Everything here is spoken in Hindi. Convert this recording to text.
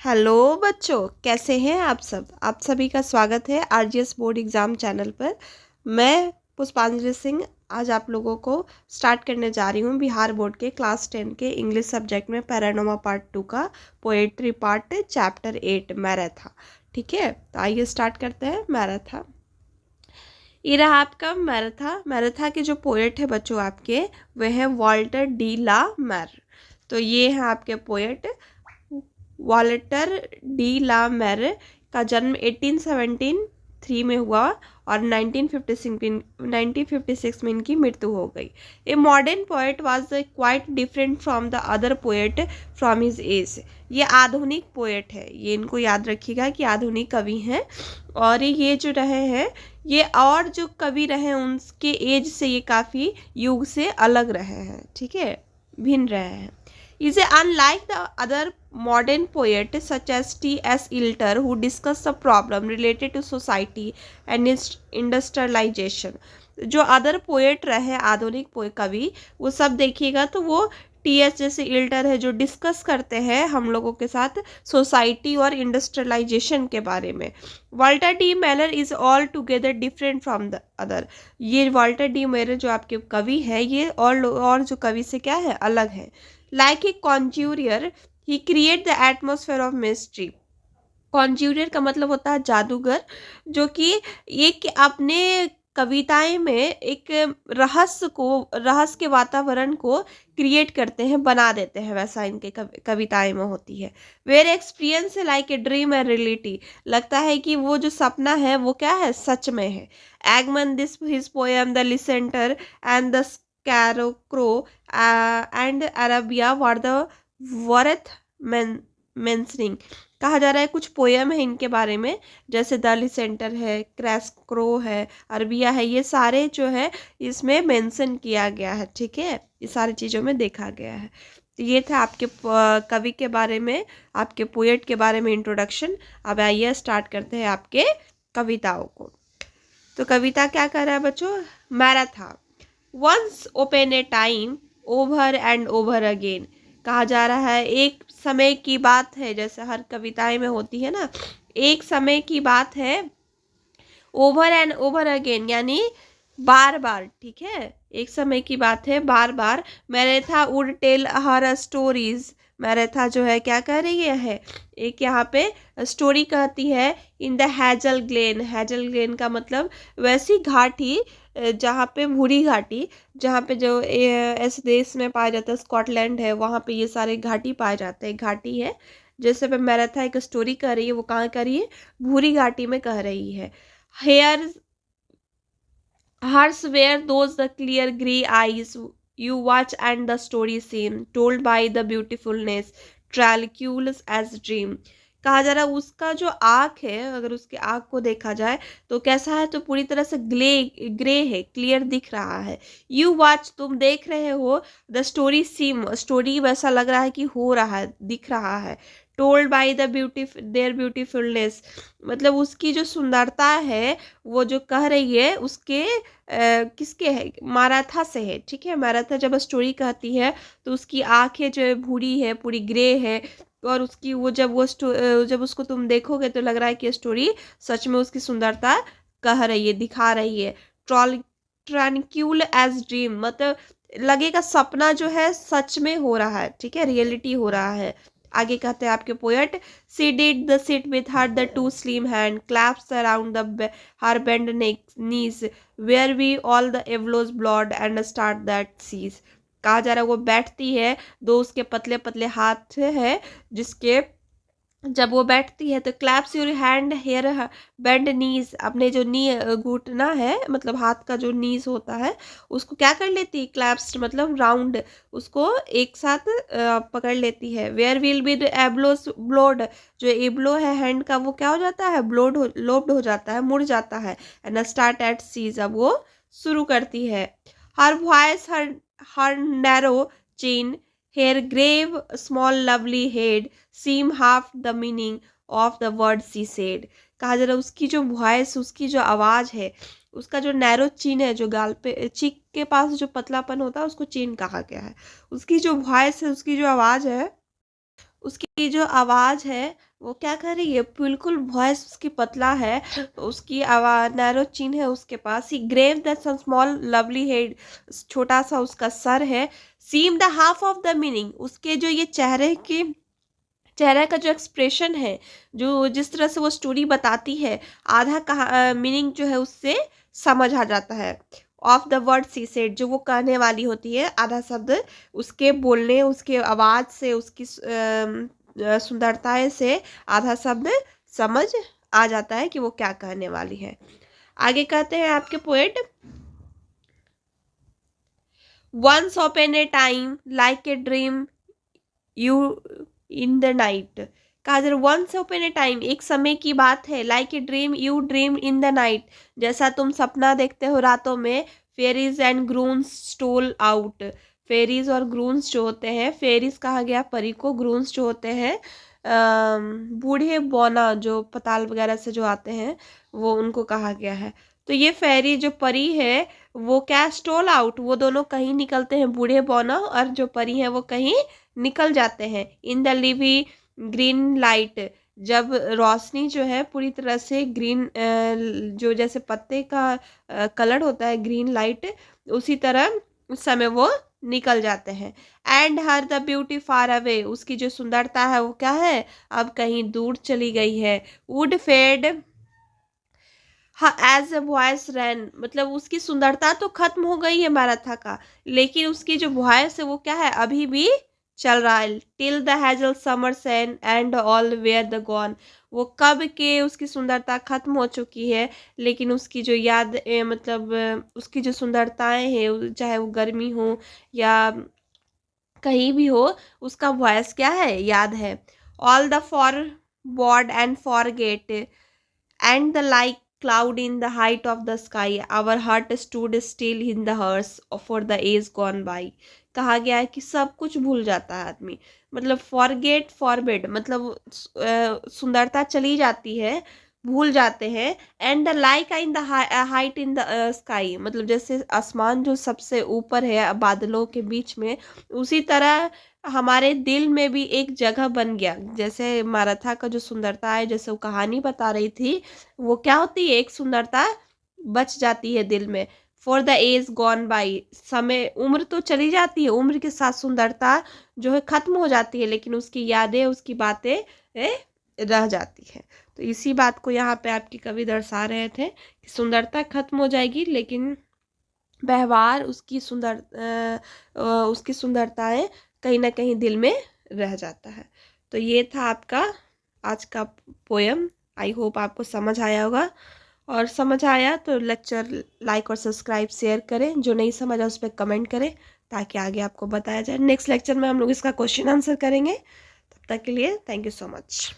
हेलो बच्चों, कैसे हैं आप सब। आप सभी का स्वागत है आरजीएस बोर्ड एग्ज़ाम चैनल पर। मैं पुष्पांजलि सिंह आज आप लोगों को स्टार्ट करने जा रही हूँ बिहार बोर्ड के क्लास 10 के इंग्लिश सब्जेक्ट में पैरानोमा पार्ट 2 का पोएट्री पार्ट चैप्टर 8 मैराथा। ठीक है, तो आइए स्टार्ट करते हैं। मैराथा, ये रहा आपका मैराथा। मैराथा के जो पोएट है बच्चों आपके, वह है वाल्टर डी ला मैर। तो ये है आपके पोएट वाल्टर डी ला मैर का जन्म 1873 में हुआ और 1956 में इनकी मृत्यु हो गई। A modern poet was quite different from the other poet from his age. ये आधुनिक पोएट है, ये इनको याद रखिएगा कि आधुनिक कवि हैं। और ये जो रहे हैं, ये और जो कवि रहे हैं उनके एज से ये काफ़ी युग से अलग रहे हैं। ठीक है, भिन्न रहे हैं। Is unlike the other modern poets such as T.S. Eliot who discuss the problem related to society and its industrialization। जो अदर पोएट रहे आधुनिक कवि, वो सब देखिएगा तो वो टीएस जैसे इल्टर है जो डिस्कस करते हैं हम लोगों के साथ सोसाइटी और इंडस्ट्रियलाइजेशन के बारे में। Walter de la Mare is all together different from the other. ये वाल्टर डी मैलर जो आपके कवि है, ये और जो कवि से क्या है, अलग है। Like a conjurer, he create the atmosphere of mystery। कॉन्ज्यूरर का मतलब होता है जादूगर, जो कि एक अपने कविताएं में एक रहस्य के वातावरण को क्रिएट करते हैं, बना देते हैं, वैसा इनके कविताएं में होती है। Where experience like a dream and reality, लगता है कि वो जो सपना है वो क्या है, सच में है। एगमन this his poem the listener and the scarecrow and Arabia were the worth mentioning. कहा जा रहा है कुछ पोयम है इनके बारे में, जैसे द सेंटर है, क्रैश क्रो है, अरबिया है, ये सारे जो है इसमें मेंशन किया गया है। ठीक है, ये सारी चीज़ों में देखा गया है। तो ये था आपके कवि के बारे में, आपके पोएट के बारे में इंट्रोडक्शन। अब आइए स्टार्ट करते हैं आपके कविताओं को। तो कविता क्या कर रहा है बच्चों, मैराथा। Once upon a time over and over again. कहा जा रहा है एक समय की बात है, जैसे हर कविताएं में होती है ना, एक समय की बात है। ओवर एंड ओवर अगेन यानी बार बार। ठीक है, एक समय की बात है, बार बार। मैराथा वुड टेल हर स्टोरीज। मैराथा जो है क्या कह रही है, एक यहाँ पे स्टोरी कहती है। In the hassle Glenn, hassle Glenn का मतलब वैसी घाटी जहाँ पे भूरी घाटी, जहाँ पे जो इस देश में पाया जाता है, स्कॉटलैंड है, वहाँ पे ये सारे घाटी पाए जाते हैं। घाटी है, जैसे पे मैराथा एक स्टोरी कर रही है, वो कहाँ कर रही है, भूरी घाटी में कह रही है। Hair hers were those the clear grey eyes you watch and the story scene told by the beautifulness tranquil as dream। कहा जा रहा है उसका जो आँख है, अगर उसके आँख को देखा जाए तो कैसा है, तो पूरी तरह से ग्रे है, क्लियर दिख रहा है। यू वॉच, तुम देख रहे हो। द स्टोरी सीम, स्टोरी वैसा लग रहा है कि हो रहा है, दिख रहा है। Told by the their beautifulness, मतलब उसकी जो सुंदरता है वो जो कह रही है उसके किसके है, मैराथा से है। ठीक है, मैराथा जब स्टोरी कहती है तो उसकी आंखें जो है भूरी है, पूरी ग्रे है, और उसकी वो जब उसको तुम देखोगे तो लग रहा है कि स्टोरी सच में उसकी सुंदरता कह रही है, दिखा रही है। ट्रांक्यूल एज ड्रीम, मतलब लगेगा सपना जो है सच में हो रहा है। ठीक है, रियलिटी हो रहा है। आगे कहते हैं आपके poet, she did the sit with her the two slim hand clasps around the her bend knees where we all the swallows blowed and start that seas. कहा जा रहा है वो बैठती है, दो उसके पतले पतले हाथ है, जिसके जब वो बैठती है तो clasps your hand here bend knees, अपने जो नी घुटना है, मतलब हाथ का जो नीज होता है, उसको क्या कर लेती है, क्लैप्स मतलब राउंड, उसको एक साथ पकड़ लेती है। वेयर विल बी द एब्लोस ब्लोड, जो एब्लो है हैंड का वो क्या हो जाता है, लोब्ड हो जाता है, मुड़ जाता है। एंड स्टार्ट एट सीज, अब वो शुरू करती है। Her voice her narrow chain hair grave small lovely head seem half the meaning of the word she said. कहा जा रहा है उसकी जो वॉइस, उसकी जो आवाज़ है, उसका जो नैरो चीन है, जो गाल पे चीक के पास जो पतलापन होता है उसको चीन कहा गया है। उसकी जो वॉइस है, उसकी जो आवाज़ है, उसकी जो आवाज़ है वो क्या कर रही है, बिल्कुल वॉइस उसकी पतला है, उसकी आवाज़ नैरो चिन है उसके पास। He grave the small lovely head, छोटा सा उसका सर है। Seem the half of the meaning, उसके जो ये चेहरे का जो एक्सप्रेशन है, जो जिस तरह से वो स्टोरी बताती है, आधा कहा मीनिंग जो है उससे समझ आ जाता है। Of the word she said, जो वो कहने वाली होती है, आधा शब्द उसके बोलने, उसके आवाज़ से, उसकी सुंदरता से आधा शब्द समझ आ जाता है कि वो क्या कहने वाली है। आगे कहते हैं आपके poet, once upon a time like a dream you in the night. कहा जा रहा वंस ओपन ए टाइम, एक समय की बात है, like a dream you dream in the night, जैसा तुम सपना देखते हो रातों में। Fairies and grooms stole out, fairies और ग्रून्स जो होते हैं, फेरीज कहा गया परी को, ग्रून्स जो होते हैं बूढ़े बौना जो पताल वगैरह से जो आते हैं, वो उनको कहा गया है। तो ये फेरी जो परी है वो क्या, स्टोल आउट, वो दोनों कहीं निकलते हैं, बूढ़े बौना और जो परी है वो कहीं निकल जाते हैं। In the Levi green light, जब रोशनी जो है पूरी तरह से ग्रीन, जो जैसे पत्ते का कलर होता है ग्रीन लाइट, उसी तरह उस समय वो निकल जाते हैं। And her the beauty far away, उसकी जो सुंदरता है वो क्या है, अब कहीं दूर चली गई है। वुड फेड हाँ एज अ वॉइस रैन, मतलब उसकी सुंदरता तो खत्म हो गई है मैराथा का, लेकिन उसकी जो वॉइस है वो क्या है, अभी भी चल रहा है। Till the hazel summer sun and all where the gone, वो कब के उसकी सुंदरता खत्म हो चुकी है, लेकिन उसकी जो याद मतलब उसकी जो सुंदरताएं हैं, चाहे वो गर्मी हो या कहीं भी हो, उसका वॉइस क्या है, याद है। All the for bode and forget and the like cloud in the height of the sky, our heart stood still in the hearse for the age gone by। कहा गया है कि सब कुछ भूल जाता है आदमी, मतलब फॉरगेट फॉरबिड, मतलब सुंदरता चली जाती है, भूल जाते हैं। And the like in the height in the sky, मतलब जैसे आसमान जो सबसे ऊपर है बादलों के बीच में, उसी तरह हमारे दिल में भी एक जगह बन गया। जैसे माराथा का जो सुंदरता है, जैसे वो कहानी बता रही थी, वो क्या होती है, एक सुंदरता बच जाती है दिल में। For the age gone by, समय उम्र तो चली जाती है, उम्र के साथ सुंदरता जो है खत्म हो जाती है, लेकिन उसकी यादें, उसकी बातें रह जाती हैं। तो इसी बात को यहाँ पे आपकी कवि दर्शा रहे थे कि सुंदरता खत्म हो जाएगी, लेकिन व्यवहार, उसकी सुंदरताएं कहीं ना कहीं दिल में रह जाता है। तो ये था आपका आज का पोयम। आई होप आपको समझ आया होगा, और समझ आया तो लेक्चर लाइक और सब्सक्राइब शेयर करें, जो नहीं समझा उस पर कमेंट करें ताकि आगे आपको बताया जाए। नेक्स्ट लेक्चर में हम लोग इसका क्वेश्चन आंसर करेंगे। तब तक के लिए थैंक यू सो मच।